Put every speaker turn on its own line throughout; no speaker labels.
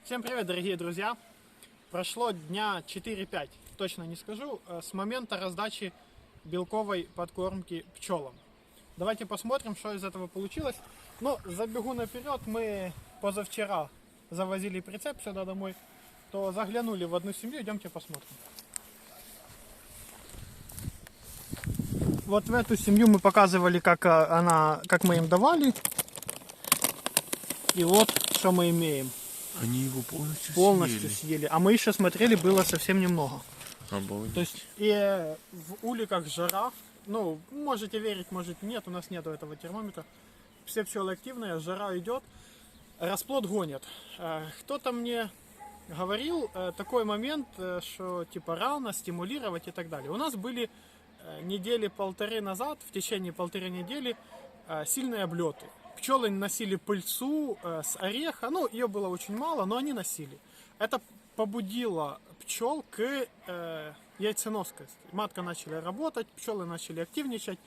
Всем привет, дорогие друзья! Прошло дня 4-5, точно не скажу, с момента раздачи белковой подкормки пчелам. Давайте посмотрим, что из этого получилось. Но забегу наперед, мы позавчера завозили прицеп сюда домой, то заглянули в одну семью, идемте посмотрим. Вот в эту семью мы показывали, как мы им давали. И вот, что мы имеем.
Они его полностью
съели. А мы еще смотрели, было совсем немного.
Обалдеть.
То есть и в уликах жара, ну, можете верить, может нет, у нас нету этого термометра. Все пчелы активные, жара идет, расплод гонят. Кто-то мне говорил такой момент, что типа рано стимулировать и так далее. У нас были недели полторы назад, в течение полторы недели, сильные облеты. Пчелы носили пыльцу с ореха, ну, ее было очень мало, но они носили. Это побудило пчел к яйценоскости. Матка начали работать, пчелы начали активничать.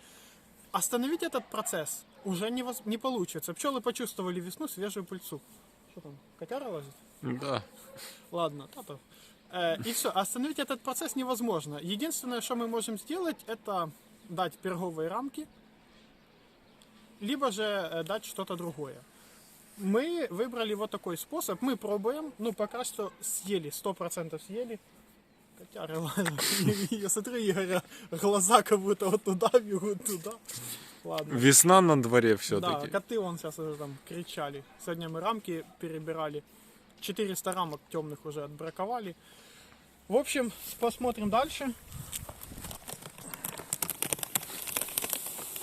Остановить этот процесс уже не получится. Пчелы почувствовали весну, свежую пыльцу. Что там, котяра лазит?
Да.
Ладно, тато. И все, остановить этот процесс невозможно. Единственное, что мы можем сделать, это дать перговые рамки, либо же дать что-то другое. Мы выбрали вот такой способ. Мы пробуем. Ну, пока что съели. 100% съели. Котяры лазят. Я смотрю, Игоря, глаза как будто вот туда бегут, туда. Ладно.
Весна на дворе все-таки.
Да, коты вон сейчас уже там кричали. Сегодня мы рамки перебирали. 400 рамок темных уже отбраковали. В общем, посмотрим дальше.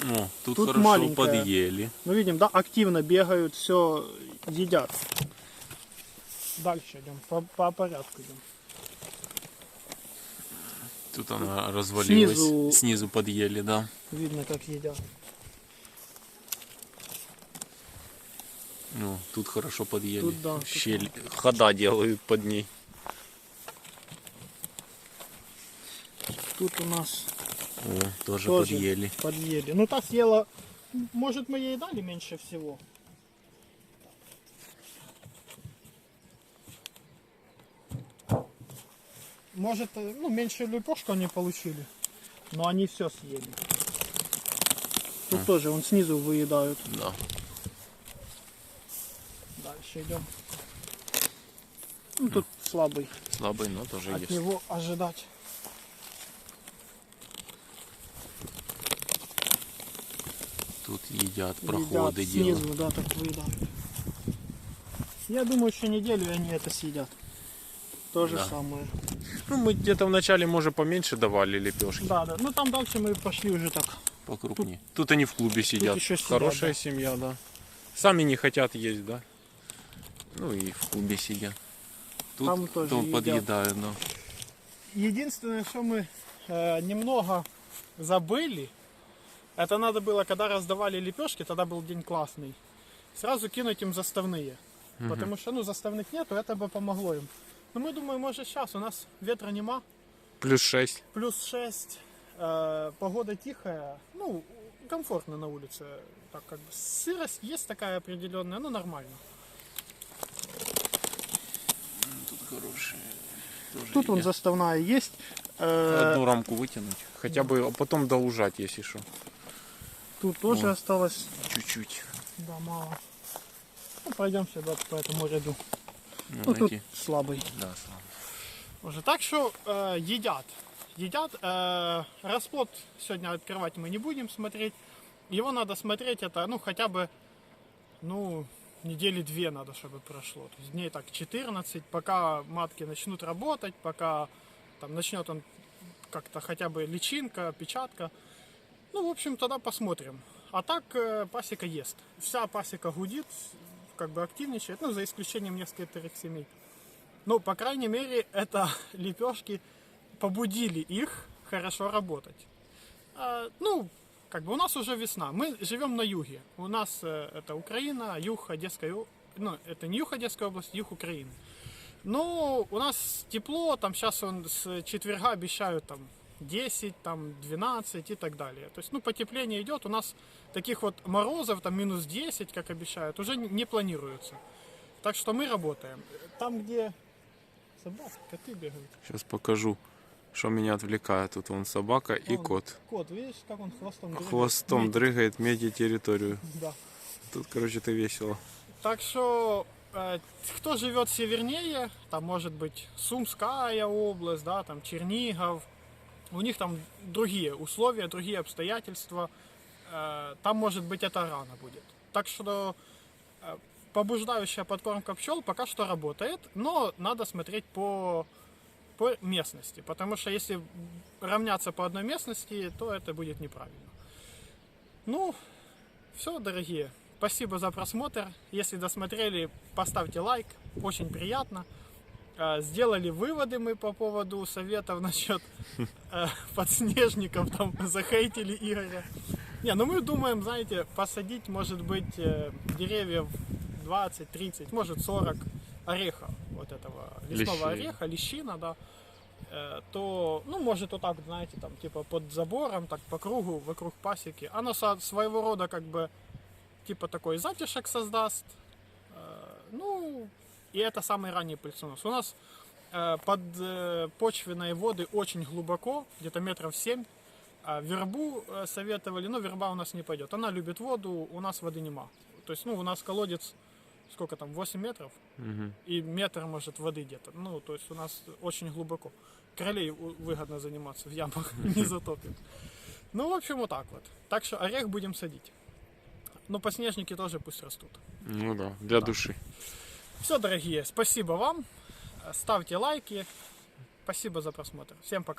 О, тут
Тут
хорошо
маленькая.
подъели.
Мы видим, да, активно бегают, все едят. Дальше идем, по порядку идем.
Тут она развалилась.
Снизу-
Снизу подъели, да.
Видно, как едят.
Ну, тут хорошо подъели.
Тут да, тут
Щель, хода делают под ней.
Тут у нас
О, тоже
тоже
подъели.
подъели. Ну, та съела, может, мы ей дали меньше всего. Может, ну, меньше лепешку они получили, но они все съели. Тут тоже, вон снизу выедают.
Да.
Дальше идем. Ну, тут слабый.
Слабый, но тоже
От
есть.
него ожидать.
Тут едят, проходы
Едят
делают.
снизу, да, так выедают. Я думаю, еще неделю они это съедят. То же
Да.
самое.
Ну, мы где-то в начале, может, поменьше давали лепешки.
Да, да. Ну там дальше мы пошли уже так.
Покрупнее. Тут они в клубе сидят.
еще сидят,
Хорошая
да.
семья, да. Сами не хотят есть, да. Ну и в клубе сидят. Тут
Там тоже
то
едят.
подъедают, да.
Единственное, что мы немного забыли, это надо было, когда раздавали лепешки, тогда был день классный, сразу кинуть им заставные. Потому что, ну, заставных нету, это бы помогло им. Но мы думаем, может сейчас, у нас ветра нема,
Плюс 6.
плюс 6, погода тихая, ну, комфортно на улице. Так как бы сырость есть такая определенная, ну, нормально.
Тут хорошие. Тоже
Тут вон
едят.
заставная есть.
Одну рамку вытянуть. Хотя бы, а потом доужать, если что.
Тут тоже
О.
осталось,
Чуть-чуть.
да, мало. Ну, пройдем сюда по этому ряду.
Ну,
Ну, тут
эти-
слабый.
Да, слабо.
Уже так что едят. Едят. Расплод сегодня открывать мы не будем смотреть. Его надо смотреть, это, ну, хотя бы, ну, недели 2 надо, чтобы прошло. То есть дней так 14, пока матки начнут работать, пока там начнет он как-то хотя бы личинка, печатка. Ну, в общем, тогда посмотрим. А так пасека ест. Вся пасека гудит, как бы активничает, ну, за исключением нескольких семей. Ну, по крайней мере, это лепешки побудили их хорошо работать. Ну, как бы у нас уже весна. Мы живем на юге. У нас это Украина, юг Одесской области. Ну, это не юг Одесской области, юг Украины. Но у нас тепло, там сейчас с четверга обещают там 10, там 12 и так далее. То есть, ну, потепление идет. У нас таких вот морозов, там минус 10, как обещают, уже не планируется. Так что мы работаем. Там, где собаки, коты бегают.
Сейчас покажу, что меня отвлекает. Тут вон собака и
Вон
кот.
Кот, видишь, как он хвостом дрыгает?
Хвостом
Метит.
дрыгает, меди территорию.
Да.
Тут, короче, это весело.
Так что, кто живет севернее, там может быть Сумская область, да, там Чернигов, у них там другие условия, другие обстоятельства, там может быть это рано будет. Так что побуждающая подкормка пчел пока что работает, но надо смотреть по местности, потому что если равняться по одной местности, то это будет неправильно. Ну, все, дорогие. Спасибо за просмотр. Если досмотрели, поставьте лайк. Очень приятно. Сделали выводы мы по поводу советов насчет подснежников. Там захейтили Игоря. Не, ну мы думаем, знаете, посадить, может быть, деревьев 20, 30, может 40 орехов. Вот этого лесного
Лещей.
ореха, лещина, да. То, ну, может вот так, знаете, там, типа под забором, так по кругу, вокруг пасеки. Оно своего рода как бы типа такой затишек создаст. Ну, и это самый ранний пыльцонос. У нас под почвенные воды очень глубоко, где-то метров 7. Вербу советовали, но верба у нас не пойдет. Она любит воду, у нас воды нема. То есть, ну, у нас колодец, сколько там, 8 метров, и метр, может, воды где-то. Ну, то есть у нас очень глубоко. Кролей выгодно заниматься в ямах, не затопит. Ну, в общем, вот так вот. Так что орех будем садить. Но подснежники тоже пусть растут.
Ну да, для души.
Все, дорогие, спасибо вам. Ставьте лайки. Спасибо за просмотр. Всем пока.